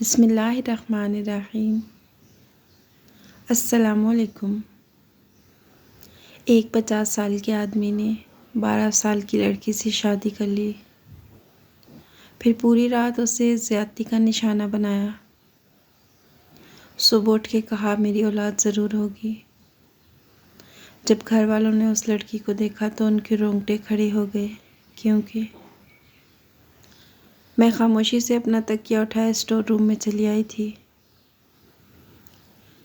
بسم اللہ الرحمن الرحیم۔ السلام علیکم۔ ایک 50 سال کے آدمی نے 12 سال کی لڑکی سے شادی کر لی، پھر پوری رات اسے زیادتی کا نشانہ بنایا۔ صبح اٹھ کے کہا میری اولاد ضرور ہوگی۔ جب گھر والوں نے اس لڑکی کو دیکھا تو ان کے رونگٹے کھڑے ہو گئے، کیونکہ میں خاموشی سے اپنا تکیہ اٹھائے اسٹور روم میں چلی آئی تھی۔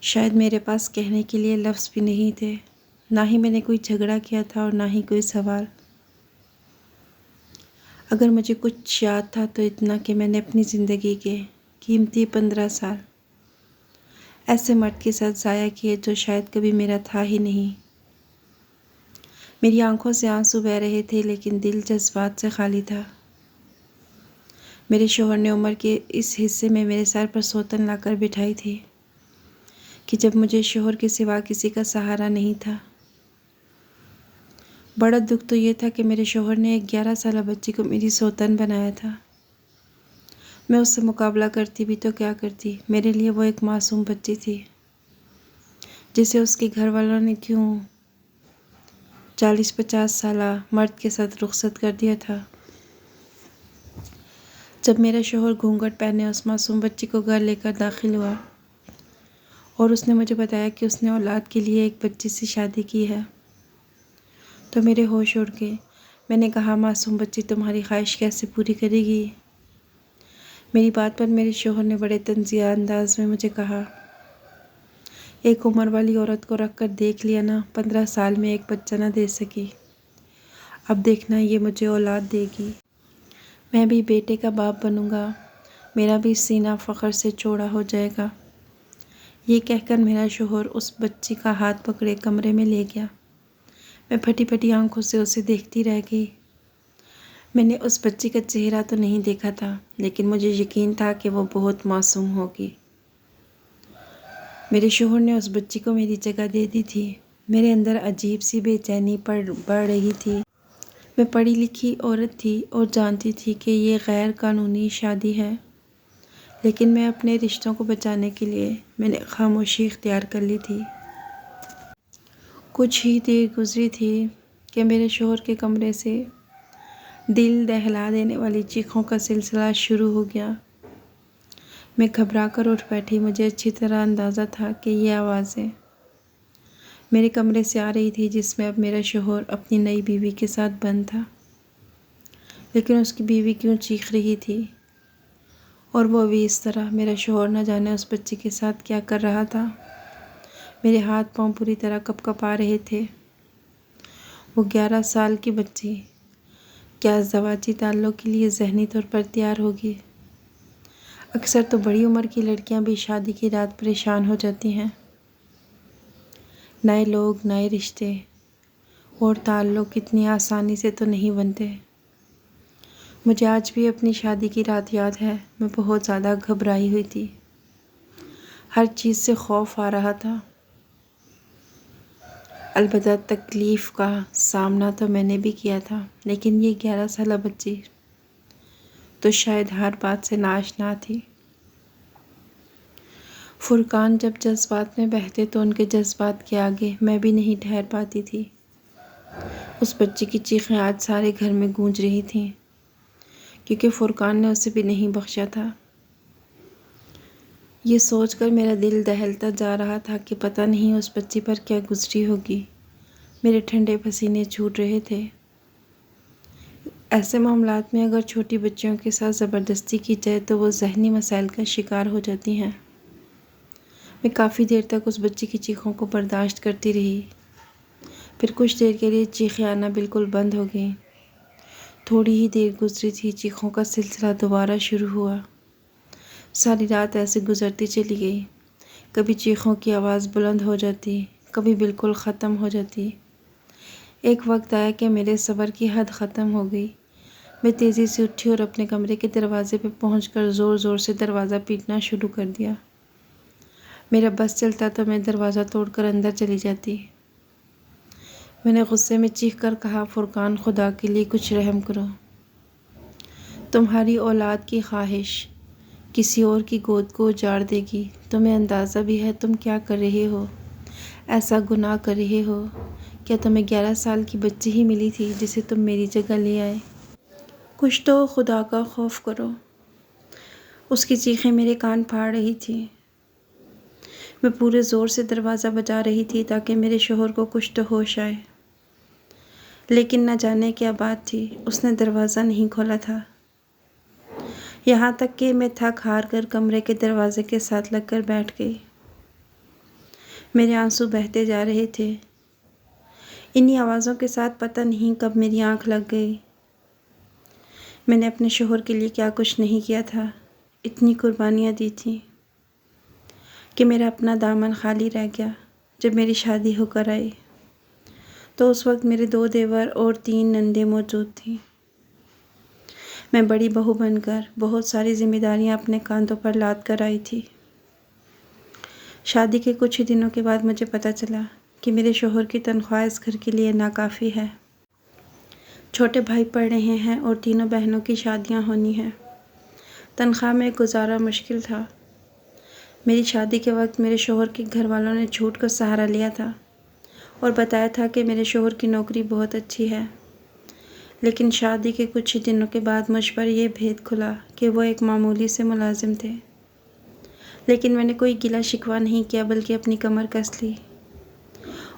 شاید میرے پاس کہنے کے لیے لفظ بھی نہیں تھے، نہ ہی میں نے کوئی جھگڑا کیا تھا اور نہ ہی کوئی سوال۔ اگر مجھے کچھ یاد تھا تو اتنا کہ میں نے اپنی زندگی کے قیمتی 15 سال ایسے مرد کے ساتھ ضائع کیے جو شاید کبھی میرا تھا ہی نہیں۔ میری آنکھوں سے آنسو بہہ رہے تھے لیکن دل جذبات سے خالی تھا۔ میرے شوہر نے عمر کے اس حصے میں میرے سر پر سوتن لا کر بٹھائی تھی کہ جب مجھے شوہر کے سوا کسی کا سہارا نہیں تھا۔ بڑا دکھ تو یہ تھا کہ میرے شوہر نے ایک 11 سالہ بچی کو میری سوتن بنایا تھا۔ میں اس سے مقابلہ کرتی بھی تو کیا کرتی، میرے لیے وہ ایک معصوم بچی تھی جسے اس کے گھر والوں نے کیوں 40-50 سالہ مرد کے ساتھ رخصت کر دیا تھا۔ جب میرا شوہر گھونگھٹ پہنے اس معصوم بچی کو گھر لے کر داخل ہوا اور اس نے مجھے بتایا کہ اس نے اولاد کے لیے ایک بچی سے شادی کی ہے تو میرے ہوش اڑ گئے۔ میں نے کہا معصوم بچی تمہاری خواہش کیسے پوری کرے گی؟ میری بات پر میرے شوہر نے بڑے طنزیہ انداز میں مجھے کہا، ایک عمر والی عورت کو رکھ کر دیکھ لیا نا، 15 سال میں ایک بچہ نہ دے سکی، اب دیکھنا یہ مجھے اولاد دے گی، میں بھی بیٹے کا باپ بنوں گا، میرا بھی سینہ فخر سے چوڑا ہو جائے گا۔ یہ کہہ کر میرا شوہر اس بچی کا ہاتھ پکڑے کمرے میں لے گیا۔ میں پھٹی پھٹی آنکھوں سے اسے دیکھتی رہ گئی۔ میں نے اس بچی کا چہرہ تو نہیں دیکھا تھا لیکن مجھے یقین تھا کہ وہ بہت معصوم ہوگی۔ میرے شوہر نے اس بچی کو میری جگہ دے دی تھی۔ میرے اندر عجیب سی بے چینی بڑھ رہی تھی۔ میں پڑھی لکھی عورت تھی اور جانتی تھی کہ یہ غیر قانونی شادی ہے، لیکن میں اپنے رشتوں کو بچانے کے لیے میں نے خاموشی اختیار کر لی تھی۔ کچھ ہی دیر گزری تھی کہ میرے شوہر کے کمرے سے دل دہلا دینے والی چیخوں کا سلسلہ شروع ہو گیا۔ میں گھبرا کر اٹھ بیٹھی۔ مجھے اچھی طرح اندازہ تھا کہ یہ آوازیں میرے کمرے سے آ رہی تھی جس میں اب میرا شوہر اپنی نئی بیوی کے ساتھ بند تھا، لیکن اس کی بیوی کیوں چیخ رہی تھی اور وہ بھی اس طرح؟ میرا شوہر نہ جانے اس بچی کے ساتھ کیا کر رہا تھا۔ میرے ہاتھ پاؤں پوری طرح کپ آ رہے تھے۔ وہ 11 سال کی بچی کیا ازدواجی تعلق کے لیے ذہنی طور پر تیار ہوگی؟ اکثر تو بڑی عمر کی لڑکیاں بھی شادی کی رات پریشان ہو جاتی ہیں۔ نئے لوگ، نئے رشتے اور تعلق اتنی آسانی سے تو نہیں بنتے۔ مجھے آج بھی اپنی شادی کی رات یاد ہے۔ میں بہت زیادہ گھبرائی ہوئی تھی، ہر چیز سے خوف آ رہا تھا۔ البتہ تکلیف کا سامنا تو میں نے بھی کیا تھا، لیکن یہ 11 سالہ بچی تو شاید ہر بات سے ناآشنا تھی۔ فرقان جب جذبات میں بہتے تو ان کے جذبات کے آگے میں بھی نہیں ٹھہر پاتی تھی۔ اس بچی کی چیخیں آج سارے گھر میں گونج رہی تھیں کیونکہ فرقان نے اسے بھی نہیں بخشا تھا۔ یہ سوچ کر میرا دل دہلتا جا رہا تھا کہ پتہ نہیں اس بچی پر کیا گزری ہوگی۔ میرے ٹھنڈے پسینے چھوٹ رہے تھے۔ ایسے معاملات میں اگر چھوٹی بچیوں کے ساتھ زبردستی کی جائے تو وہ ذہنی مسائل کا شکار ہو جاتی ہیں۔ میں کافی دیر تک اس بچی کی چیخوں کو برداشت کرتی رہی، پھر کچھ دیر کے لیے چیخیں آنا بالکل بند ہو گئیں۔ تھوڑی ہی دیر گزری تھی، چیخوں کا سلسلہ دوبارہ شروع ہوا۔ ساری رات ایسے گزرتی چلی گئی، کبھی چیخوں کی آواز بلند ہو جاتی، کبھی بالکل ختم ہو جاتی۔ ایک وقت آیا کہ میرے صبر کی حد ختم ہو گئی۔ میں تیزی سے اٹھی اور اپنے کمرے کے دروازے پہ پہنچ کر زور زور سے دروازہ پیٹنا شروع کر دیا۔ میرا بس چلتا تو میں دروازہ توڑ کر اندر چلی جاتی۔ میں نے غصے میں چیخ کر کہا، فرقان خدا کے لیے کچھ رحم کرو، تمہاری اولاد کی خواہش کسی اور کی گود کو اجاڑ دے گی۔ تمہیں اندازہ بھی ہے تم کیا کر رہے ہو، ایسا گناہ کر رہے ہو۔ کیا تمہیں 11 سال کی بچی ہی ملی تھی جسے تم میری جگہ لے آئے؟ کچھ تو خدا کا خوف کرو۔ اس کی چیخیں میرے کان پھاڑ رہی تھیں۔ میں پورے زور سے دروازہ بجا رہی تھی تاکہ میرے شوہر کو کچھ تو ہوش آئے، لیکن نہ جانے کیا بات تھی، اس نے دروازہ نہیں کھولا تھا۔ یہاں تک کہ میں تھک ہار کر کمرے کے دروازے کے ساتھ لگ کر بیٹھ گئی۔ میرے آنسو بہتے جا رہے تھے۔ انہی آوازوں کے ساتھ پتہ نہیں کب میری آنکھ لگ گئی۔ میں نے اپنے شوہر کے لیے کیا کچھ نہیں کیا تھا، اتنی قربانیاں دی تھیں کہ میرا اپنا دامن خالی رہ گیا۔ جب میری شادی ہو کر آئی تو اس وقت میرے 2 دیور اور 3 نندیں موجود تھیں۔ میں بڑی بہو بن کر بہت ساری ذمہ داریاں اپنے کاندھوں پر لاد کر آئی تھی۔ شادی کے کچھ ہی دنوں کے بعد مجھے پتہ چلا کہ میرے شوہر کی تنخواہ اس گھر کے لیے ناکافی ہے۔ چھوٹے بھائی پڑھ رہے ہیں اور تینوں بہنوں کی شادیاں ہونی ہیں۔ تنخواہ میں گزارا مشکل تھا۔ میری شادی کے وقت میرے شوہر کے گھر والوں نے جھوٹ کا سہارا لیا تھا اور بتایا تھا کہ میرے شوہر کی نوکری بہت اچھی ہے، لیکن شادی کے کچھ ہی دنوں کے بعد مجھ پر یہ بھید کھلا کہ وہ ایک معمولی سے ملازم تھے۔ لیکن میں نے کوئی گلہ شکوہ نہیں کیا بلکہ اپنی کمر کس لی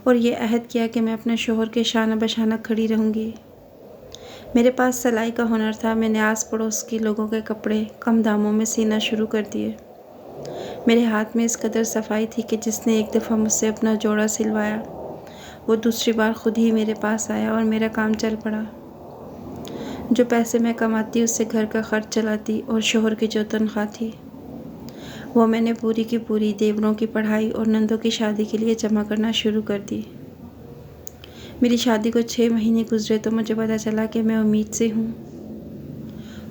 اور یہ عہد کیا کہ میں اپنے شوہر کے شانہ بشانہ کھڑی رہوں گی۔ میرے پاس سلائی کا ہنر تھا۔ میں نے آس پڑوس کے لوگوں کے کپڑے کم داموں میں سینا شروع کر دیے۔ میرے ہاتھ میں اس قدر صفائی تھی کہ جس نے ایک دفعہ مجھ سے اپنا جوڑا سلوایا وہ دوسری بار خود ہی میرے پاس آیا اور میرا کام چل پڑا۔ جو پیسے میں کماتی اس سے گھر کا خرچ چلاتی اور شوہر کی جو تنخواہ تھی وہ میں نے پوری کی پوری دیوروں کی پڑھائی اور نندوں کی شادی کے لیے جمع کرنا شروع کر دی۔ میری شادی کو 6 مہینے گزرے تو مجھے پتہ چلا کہ میں امید سے ہوں۔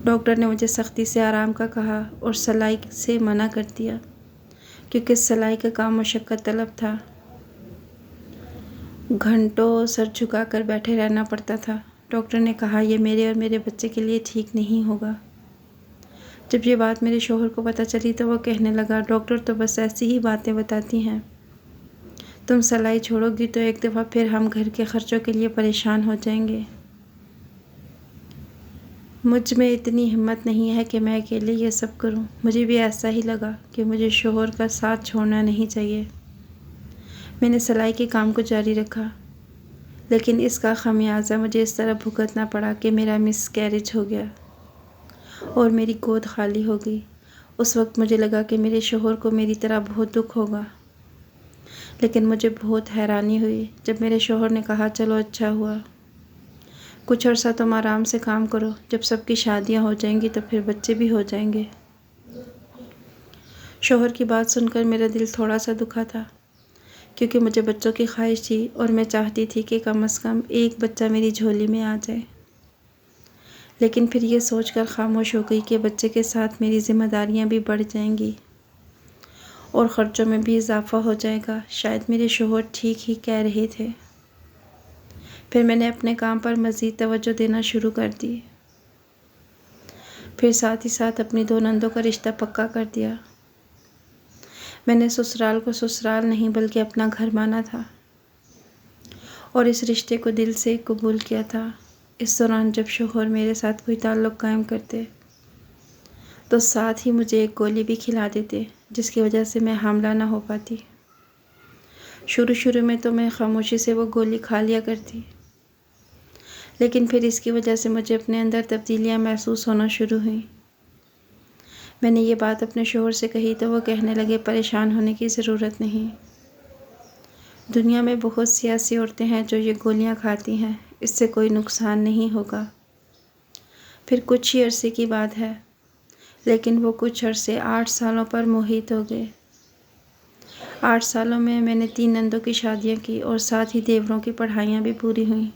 ڈاکٹر نے مجھے سختی سے آرام کا کہا اور سلائی سے منع کر دیا کیونکہ سلائی کا کام مشقت طلب تھا۔ گھنٹوں سر جھکا کر بیٹھے رہنا پڑتا تھا۔ ڈاکٹر نے کہا یہ میرے اور میرے بچے کے لیے ٹھیک نہیں ہوگا۔ جب یہ بات میرے شوہر کو پتہ چلی تو وہ کہنے لگا ڈاکٹر تو بس ایسی ہی باتیں بتاتی ہیں، تم سلائی چھوڑو گی تو ایک دفعہ پھر ہم گھر کے خرچوں کے لیے پریشان ہو جائیں گے۔ مجھ میں اتنی ہمت نہیں ہے کہ میں اکیلے یہ سب کروں۔ مجھے بھی ایسا ہی لگا کہ مجھے شوہر کا ساتھ چھوڑنا نہیں چاہیے۔ میں نے سلائی کے کام کو جاری رکھا، لیکن اس کا خمیازہ مجھے اس طرح بھگتنا پڑا کہ میرا مس کیریج ہو گیا اور میری گود خالی ہو گئی۔ اس وقت مجھے لگا کہ میرے شوہر کو میری طرح بہت دکھ ہوگا، لیکن مجھے بہت حیرانی ہوئی جب میرے شوہر نے کہا چلو اچھا ہوا، کچھ عرصہ تم آرام سے کام کرو، جب سب کی شادیاں ہو جائیں گی تو پھر بچے بھی ہو جائیں گے۔ شوہر کی بات سن کر میرا دل تھوڑا سا دکھا تھا کیونکہ مجھے بچوں کی خواہش تھی اور میں چاہتی تھی کہ کم از کم ایک بچہ میری جھولی میں آ جائے، لیکن پھر یہ سوچ کر خاموش ہو گئی کہ بچے کے ساتھ میری ذمہ داریاں بھی بڑھ جائیں گی اور خرچوں میں بھی اضافہ ہو جائے گا۔ شاید میرے شوہر ٹھیک ہی کہہ رہے تھے۔ پھر میں نے اپنے کام پر مزید توجہ دینا شروع کر دی، پھر ساتھ ہی ساتھ اپنی 2 نندوں کا رشتہ پکا کر دیا۔ میں نے سسرال کو سسرال نہیں بلکہ اپنا گھر مانا تھا اور اس رشتے کو دل سے قبول کیا تھا۔ اس دوران جب شوہر میرے ساتھ کوئی تعلق قائم کرتے تو ساتھ ہی مجھے ایک گولی بھی کھلا دیتے جس کی وجہ سے میں حاملہ نہ ہو پاتی۔ شروع میں تو میں خاموشی سے وہ گولی کھا لیا کرتی، لیکن پھر اس کی وجہ سے مجھے اپنے اندر تبدیلیاں محسوس ہونا شروع ہوئیں۔ میں نے یہ بات اپنے شوہر سے کہی تو وہ کہنے لگے پریشان ہونے کی ضرورت نہیں، دنیا میں بہت سی ایسی عورتیں ہیں جو یہ گولیاں کھاتی ہیں، اس سے کوئی نقصان نہیں ہوگا۔ پھر کچھ ہی عرصے کی بات ہے، لیکن وہ کچھ عرصے 8 سالوں پر محیط ہو گئے۔ 8 سالوں میں میں نے 3 نندوں کی شادیاں کی اور ساتھ ہی دیوروں کی پڑھائیاں بھی پوری ہوئیں۔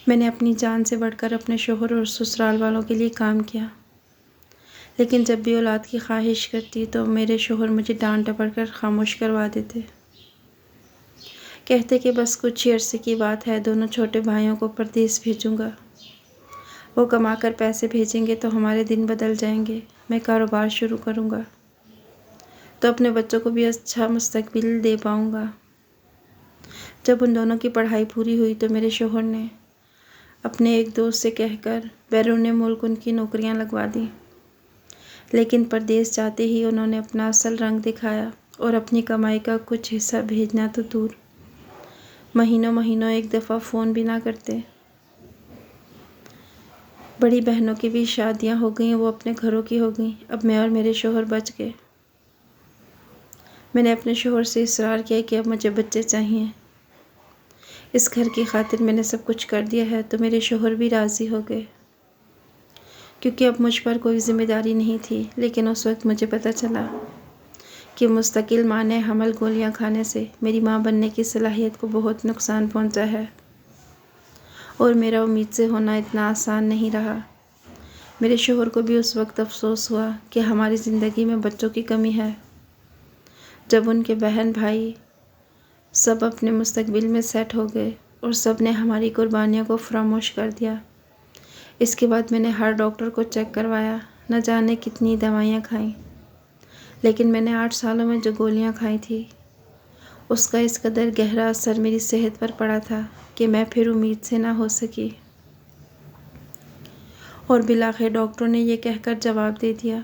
میں نے اپنی جان سے بڑھ کر اپنے شوہر اور سسرال والوں کے لیے کام کیا، لیکن جب بھی اولاد کی خواہش کرتی تو میرے شوہر مجھے ڈانٹ ڈپٹ کر خاموش کروا دیتے، کہتے کہ بس کچھ ہی عرصے کی بات ہے، دونوں چھوٹے بھائیوں کو پردیس بھیجوں گا، وہ کما کر پیسے بھیجیں گے تو ہمارے دن بدل جائیں گے، میں کاروبار شروع کروں گا تو اپنے بچوں کو بھی اچھا مستقبل دے پاؤں گا۔ جب ان دونوں کی پڑھائی پوری ہوئی تو میرے شوہر نے اپنے ایک دوست سے کہہ کر بیرون ملک ان کی نوکریاں لگوا دیں، لیکن پردیس جاتے ہی انہوں نے اپنا اصل رنگ دکھایا اور اپنی کمائی کا کچھ حصہ بھیجنا تو دور، مہینوں ایک دفعہ فون بھی نہ کرتے۔ بڑی بہنوں کی بھی شادیاں ہو گئیں، وہ اپنے گھروں کی ہو گئیں، اب میں اور میرے شوہر بچ گئے۔ میں نے اپنے شوہر سے اصرار کیا کہ اب مجھے بچے چاہیے، اس گھر کی خاطر میں نے سب کچھ کر دیا ہے، تو میرے شوہر بھی راضی ہو گئے کیونکہ اب مجھ پر کوئی ذمہ داری نہیں تھی۔ لیکن اس وقت مجھے پتہ چلا کہ مستقل معنی حمل گولیاں کھانے سے میری ماں بننے کی صلاحیت کو بہت نقصان پہنچا ہے، اور میرا امید سے ہونا اتنا آسان نہیں رہا۔ میرے شوہر کو بھی اس وقت افسوس ہوا کہ ہماری زندگی میں بچوں کی کمی ہے، جب ان کے بہن بھائی سب اپنے مستقبل میں سیٹ ہو گئے اور سب نے ہماری قربانیوں کو فراموش کر دیا۔ اس کے بعد میں نے ہر ڈاکٹر کو چیک کروایا، نہ جانے کتنی دوائیاں کھائیں، لیکن میں نے 8 سالوں میں جو گولیاں کھائی تھی اس کا اس قدر گہرا اثر میری صحت پر پڑا تھا کہ میں پھر امید سے نہ ہو سکی، اور بالآخر ڈاکٹروں نے یہ کہہ کر جواب دے دیا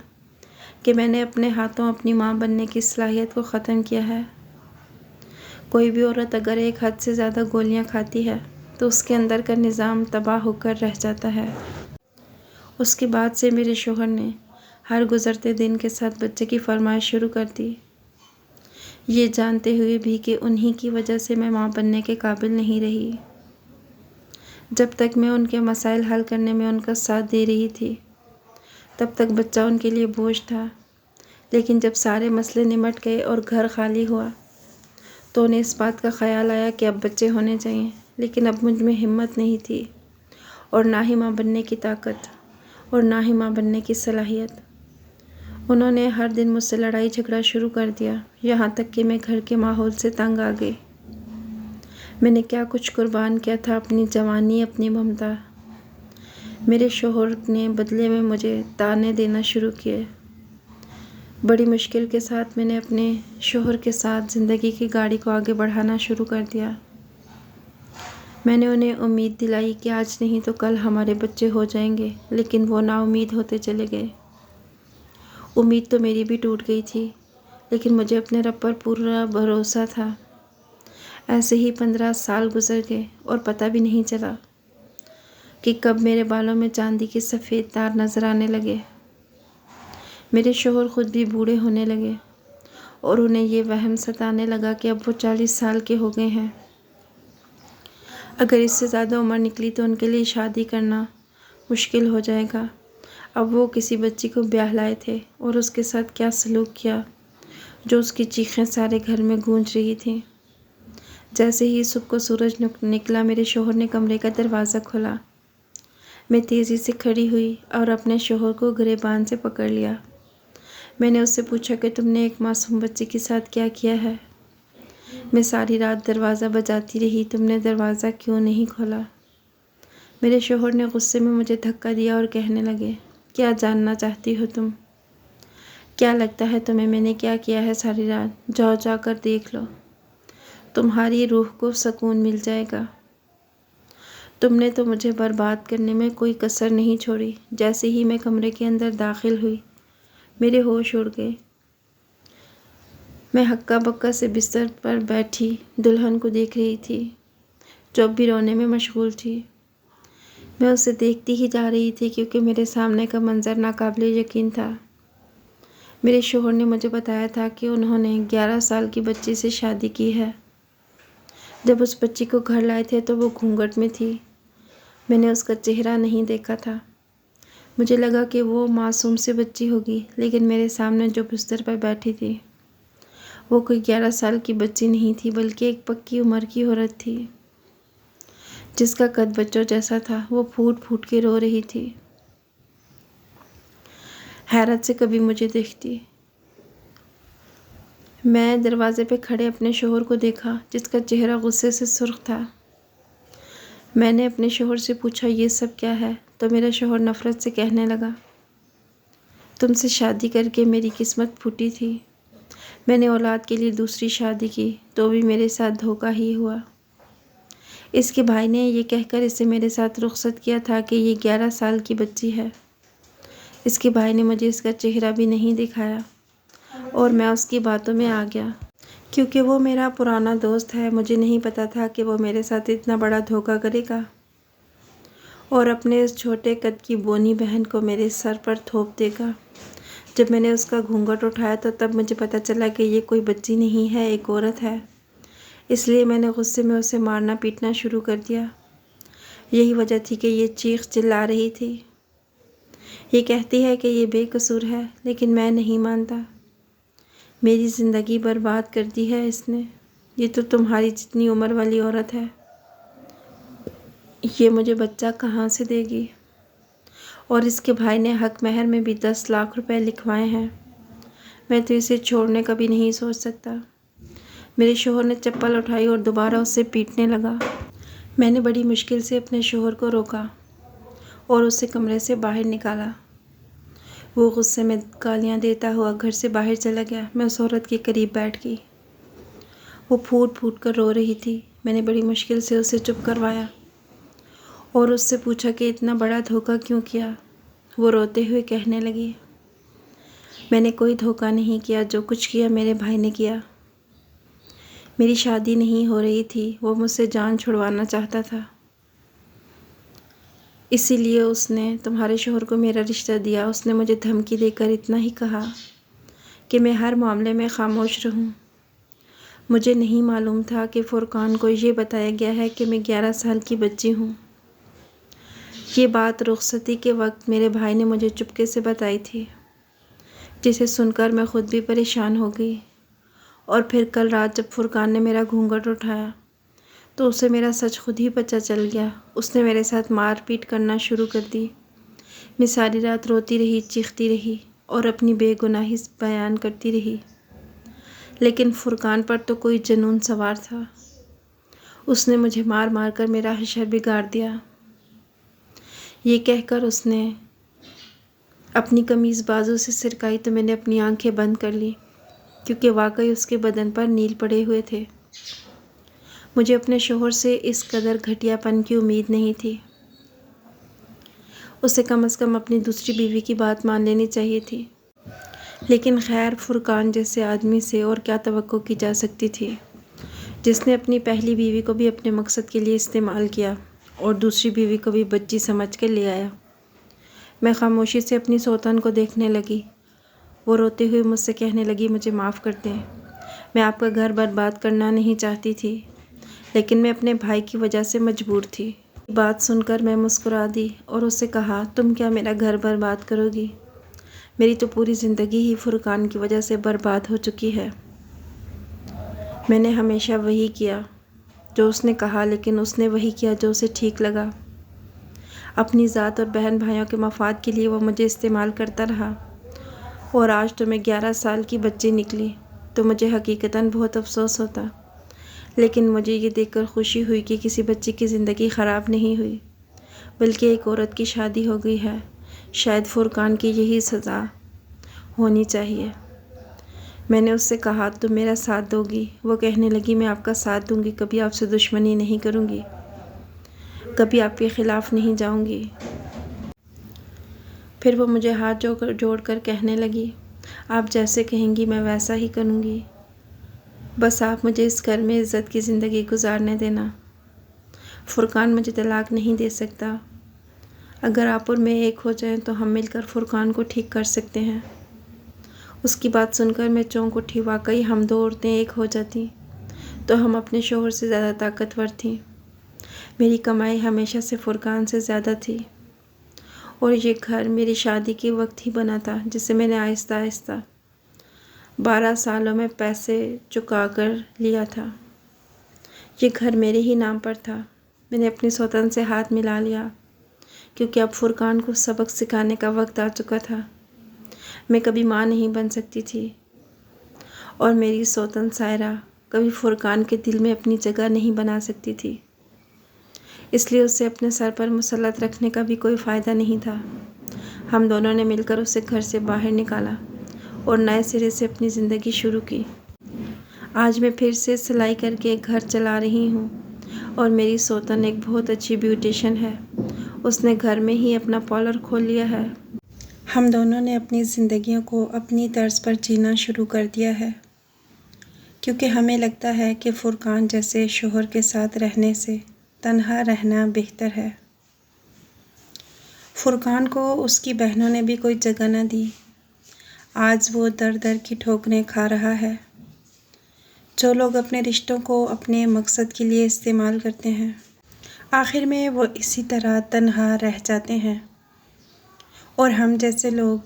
کہ میں نے اپنے ہاتھوں اپنی ماں بننے کی صلاحیت کو ختم کیا ہے۔ کوئی بھی عورت اگر ایک حد سے زیادہ گولیاں کھاتی ہے تو اس کے اندر کا نظام تباہ ہو کر رہ جاتا ہے۔ اس کے بعد سے میرے شوہر نے ہر گزرتے دن کے ساتھ بچے کی فرمائش شروع کر دی، یہ جانتے ہوئے بھی کہ انہی کی وجہ سے میں ماں بننے کے قابل نہیں رہی۔ جب تک میں ان کے مسائل حل کرنے میں ان کا ساتھ دے رہی تھی تب تک بچہ ان کے لیے بوجھ تھا، لیکن جب سارے مسئلے نمٹ گئے اور گھر خالی ہوا تو انہیں اس بات کا خیال آیا کہ اب بچے ہونے چاہیے، لیکن اب مجھ میں ہمت نہیں تھی، اور نہ ہی ماں بننے کی طاقت، اور نہ ہی ماں بننے کی صلاحیت۔ انہوں نے ہر دن مجھ سے لڑائی جھگڑا شروع کر دیا، یہاں تک کہ میں گھر کے ماحول سے تنگ آ گئی۔ میں نے کیا کچھ قربان کیا تھا، اپنی جوانی، اپنی ممتا۔ میرے شوہر نے بدلے میں مجھے طعنے دینا شروع کیے۔ بڑی مشکل کے ساتھ میں نے اپنے شوہر کے ساتھ زندگی کی گاڑی کو آگے بڑھانا شروع کر دیا۔ میں نے انہیں امید دلائی کہ آج نہیں تو کل ہمارے بچے ہو جائیں گے، لیکن وہ نا امید ہوتے چلے گئے۔ امید تو میری بھی ٹوٹ گئی تھی، لیکن مجھے اپنے رب پر پورا بھروسہ تھا۔ ایسے ہی 15 سال گزر گئے اور پتہ بھی نہیں چلا کہ کب میرے بالوں میں چاندی کے سفید تار نظر آنے لگے۔ میرے شوہر خود بھی بوڑھے ہونے لگے اور انہیں یہ وہم ستانے لگا کہ اب وہ 40 سال کے ہو گئے ہیں، اگر اس سے زیادہ عمر نکلی تو ان کے لیے شادی کرنا مشکل ہو جائے گا۔ اب وہ کسی بچی کو بیاہ لائے تھے اور اس کے ساتھ کیا سلوک کیا جو اس کی چیخیں سارے گھر میں گونج رہی تھیں۔ جیسے ہی صبح کو سورج نکلا میرے شوہر نے کمرے کا دروازہ کھولا۔ میں تیزی سے کھڑی ہوئی اور اپنے شوہر کو گریبان سے پکڑ لیا۔ میں نے اس سے پوچھا کہ تم نے ایک معصوم بچے کے ساتھ کیا کیا ہے؟ میں ساری رات دروازہ بجاتی رہی، تم نے دروازہ کیوں نہیں کھولا؟ میرے شوہر نے غصے میں مجھے دھکا دیا اور کہنے لگے، کیا جاننا چاہتی ہو تم؟ کیا لگتا ہے تمہیں میں نے کیا کیا ہے ساری رات؟ جاؤ جا کر دیکھ لو، تمہاری روح کو سکون مل جائے گا۔ تم نے تو مجھے برباد کرنے میں کوئی کسر نہیں چھوڑی۔ جیسے ہی میں کمرے کے اندر داخل ہوئی میرے ہوش اڑ گئے۔ میں ہکا بکا سے بستر پر بیٹھی دلہن کو دیکھ رہی تھی جو اب بھی رونے میں مشغول تھی۔ میں اسے دیکھتی ہی جا رہی تھی کیونکہ میرے سامنے کا منظر ناقابل یقین تھا۔ میرے شوہر نے مجھے بتایا تھا کہ انہوں نے 11 سال کی بچی سے شادی کی ہے۔ جب اس بچی کو گھر لائے تھے تو وہ گھونگھٹ میں تھی، میں نے اس کا چہرہ نہیں دیکھا تھا۔ مجھے لگا کہ وہ معصوم سی بچی ہوگی، لیکن میرے سامنے جو بستر پر بیٹھی تھی وہ کوئی 11 سال کی بچی نہیں تھی بلکہ ایک پکی عمر کی عورت تھی جس کا قد بچوں جیسا تھا۔ وہ پھوٹ پھوٹ کے رو رہی تھی، حیرت سے کبھی مجھے دیکھتی۔ میں دروازے پہ کھڑے اپنے شوہر کو دیکھا جس کا چہرہ غصے سے سرخ تھا۔ میں نے اپنے شوہر سے پوچھا، یہ سب کیا ہے؟ تو میرا شوہر نفرت سے کہنے لگا، تم سے شادی کر کے میری قسمت پھوٹی تھی، میں نے اولاد کے لیے دوسری شادی کی تو بھی میرے ساتھ دھوکہ ہی ہوا۔ اس کے بھائی نے یہ کہہ کر اسے میرے ساتھ رخصت کیا تھا کہ یہ 11 سال کی بچی ہے۔ اس کے بھائی نے مجھے اس کا چہرہ بھی نہیں دکھایا اور میں اس کی باتوں میں آ گیا، کیونکہ وہ میرا پرانا دوست ہے۔ مجھے نہیں پتا تھا کہ وہ میرے ساتھ اتنا بڑا دھوکہ کرے گا اور اپنے اس چھوٹے قد کی بونی بہن کو میرے سر پر تھوپ دے گا۔ جب میں نے اس کا گھونگھٹ اٹھایا تو تب مجھے پتا چلا کہ یہ کوئی بچی نہیں ہے، ایک عورت ہے۔ اس لیے میں نے غصے میں اسے مارنا پیٹنا شروع کر دیا۔ یہی وجہ تھی کہ یہ چیخ چلا رہی تھی۔ یہ کہتی ہے کہ یہ بے قصور ہے، لیکن میں نہیں مانتا۔ میری زندگی برباد کر دی ہے اس نے۔ یہ تو تمہاری جتنی عمر والی عورت ہے، یہ مجھے بچہ کہاں سے دے گی؟ اور اس کے بھائی نے حق مہر میں بھی 10 لاکھ روپے لکھوائے ہیں۔ میں تو اسے چھوڑنے کا بھی نہیں سوچ سکتا۔ میرے شوہر نے چپل اٹھائی اور دوبارہ اسے پیٹنے لگا۔ میں نے بڑی مشکل سے اپنے شوہر کو روکا اور اسے کمرے سے باہر نکالا۔ وہ غصے میں گالیاں دیتا ہوا گھر سے باہر چلا گیا۔ میں اس عورت کے قریب بیٹھ گئی۔ وہ پھوٹ پھوٹ کر رو رہی تھی۔ میں نے بڑی مشکل سے اسے چپ کروایا اور اس سے پوچھا کہ اتنا بڑا دھوکہ کیوں کیا؟ وہ روتے ہوئے کہنے لگی، میں نے کوئی دھوکہ نہیں کیا، جو کچھ کیا میرے بھائی نے کیا۔ میری شادی نہیں ہو رہی تھی، وہ مجھ سے جان چھڑوانا چاہتا تھا۔ اسی لیے اس نے تمہارے شوہر کو میرا رشتہ دیا۔ اس نے مجھے دھمکی دے کر اتنا ہی کہا کہ میں ہر معاملے میں خاموش رہوں۔ مجھے نہیں معلوم تھا کہ فرقان کو یہ بتایا گیا ہے کہ میں 11 سال کی بچی ہوں۔ یہ بات رخصتی کے وقت میرے بھائی نے مجھے چپکے سے بتائی تھی، جسے سن کر میں خود بھی پریشان ہو گئی۔ اور پھر کل رات جب فرقان نے میرا گھونگھٹ اٹھایا تو اسے میرا سچ خود ہی پتہ چل گیا۔ اس نے میرے ساتھ مار پیٹ کرنا شروع کر دی۔ میں ساری رات روتی رہی، چیختی رہی اور اپنی بے گناہی بیان کرتی رہی، لیکن فرقان پر تو کوئی جنون سوار تھا۔ اس نے مجھے مار مار کر میرا حشر بگاڑ دیا۔ یہ کہہ کر اس نے اپنی قمیض بازو سے سرکائی تو میں نے اپنی آنکھیں بند کر لی، کیونکہ واقعی اس کے بدن پر نیل پڑے ہوئے تھے۔ مجھے اپنے شوہر سے اس قدر گھٹیا پن کی امید نہیں تھی۔ اسے کم از کم اپنی دوسری بیوی کی بات مان لینی چاہیے تھی، لیکن خیر، فرقان جیسے آدمی سے اور کیا توقع کی جا سکتی تھی، جس نے اپنی پہلی بیوی کو بھی اپنے مقصد کے لیے استعمال کیا اور دوسری بیوی کو بھی بچی سمجھ کر لے آیا۔ میں خاموشی سے اپنی سوتن کو دیکھنے لگی۔ وہ روتے ہوئے مجھ سے کہنے لگی، مجھے معاف کر دیں، میں آپ کا گھر برباد کرنا نہیں چاہتی تھی، لیکن میں اپنے بھائی کی وجہ سے مجبور تھی۔ بات سن کر میں مسکرا دی اور اس سے کہا، تم کیا میرا گھر برباد کرو گی؟ میری تو پوری زندگی ہی فرقان کی وجہ سے برباد ہو چکی ہے۔ میں نے ہمیشہ وہی کیا جو اس نے کہا، لیکن اس نے وہی کیا جو اسے ٹھیک لگا۔ اپنی ذات اور بہن بھائیوں کے مفاد کے لیے وہ مجھے استعمال کرتا رہا، اور آج تو میں 11 سال کی بچی نکلی تو مجھے حقیقتاً بہت افسوس ہوتا، لیکن مجھے یہ دیکھ کر خوشی ہوئی کہ کسی بچی کی زندگی خراب نہیں ہوئی، بلکہ ایک عورت کی شادی ہو گئی ہے۔ شاید فرقان کی یہی سزا ہونی چاہیے۔ میں نے اس سے کہا، تم میرا ساتھ دو گی؟ وہ کہنے لگی، میں آپ کا ساتھ دوں گی، کبھی آپ سے دشمنی نہیں کروں گی، کبھی آپ کے خلاف نہیں جاؤں گی۔ پھر وہ مجھے ہاتھ جوڑ کر کہنے لگی، آپ جیسے کہیں گی میں ویسا ہی کروں گی، بس آپ مجھے اس گھر میں عزت کی زندگی گزارنے دینا۔ فرقان مجھے طلاق نہیں دے سکتا۔ اگر آپ اور میں ایک ہو جائیں تو ہم مل کر فرقان کو ٹھیک کر سکتے ہیں۔ اس کی بات سن کر میں چونک اٹھی۔ واقعی ہم دو عورتیں ایک ہو جاتیں تو ہم اپنے شوہر سے زیادہ طاقتور تھیں۔ میری کمائی ہمیشہ سے فرقان سے زیادہ تھی، اور یہ گھر میری شادی کے وقت ہی بنا تھا، جسے میں نے آہستہ آہستہ 12 سالوں میں پیسے چکا کر لیا تھا۔ یہ گھر میرے ہی نام پر تھا۔ میں نے اپنی سوتن سے ہاتھ ملا لیا، کیونکہ اب فرقان کو سبق سکھانے کا وقت آ چکا تھا۔ میں کبھی ماں نہیں بن سکتی تھی، اور میری سوتن سائرہ کبھی فرقان کے دل میں اپنی جگہ نہیں بنا سکتی تھی۔ اس لیے اسے اپنے سر پر مسلط رکھنے کا بھی کوئی فائدہ نہیں تھا۔ ہم دونوں نے مل کر اسے گھر سے باہر نکالا اور نئے سرے سے اپنی زندگی شروع کی۔ آج میں پھر سے سلائی کر کے ایک گھر چلا رہی ہوں اور میری سوتن ایک بہت اچھی بیوٹیشین ہے۔ اس نے گھر میں ہی اپنا پارلر کھول لیا ہے۔ ہم دونوں نے اپنی زندگیوں کو اپنی طرز پر جینا شروع کر دیا ہے، کیونکہ ہمیں لگتا ہے کہ فرقان جیسے شوہر کے ساتھ رہنے سے تنہا رہنا بہتر ہے۔ فرقان کو اس کی بہنوں نے بھی کوئی جگہ نہ دی۔ آج وہ در در کی ٹھوکریں کھا رہا ہے۔ جو لوگ اپنے رشتوں کو اپنے مقصد کے لیے استعمال کرتے ہیں، آخر میں وہ اسی طرح تنہا رہ جاتے ہیں، اور ہم جیسے لوگ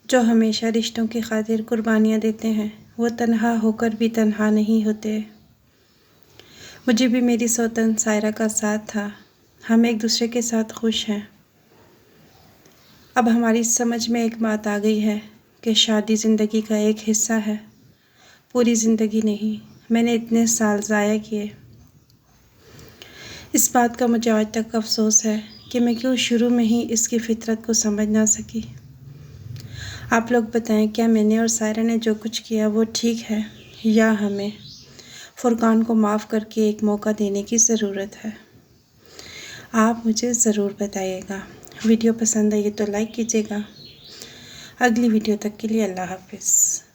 جو ہمیشہ رشتوں کی خاطر قربانیاں دیتے ہیں، وہ تنہا ہو کر بھی تنہا نہیں ہوتے۔ مجھے بھی میری سوتن سائرہ کا ساتھ تھا۔ ہم ایک دوسرے کے ساتھ خوش ہیں۔ اب ہماری سمجھ میں ایک بات آ گئی ہے کہ شادی زندگی کا ایک حصہ ہے، پوری زندگی نہیں۔ میں نے اتنے سال ضائع کیے۔ اس بات کا مجھے آج تک افسوس ہے کہ میں کیوں شروع میں ہی اس کی فطرت کو سمجھ نہ سکی۔ آپ لوگ بتائیں، کیا میں نے اور سائرہ نے جو کچھ کیا وہ ٹھیک ہے، یا ہمیں فرقان کو معاف کر کے ایک موقع دینے کی ضرورت ہے؟ آپ مجھے ضرور بتائیے گا۔ ویڈیو پسند آئی تو لائک کیجیے گا۔ اگلی ویڈیو تک کے لیے اللہ حافظ۔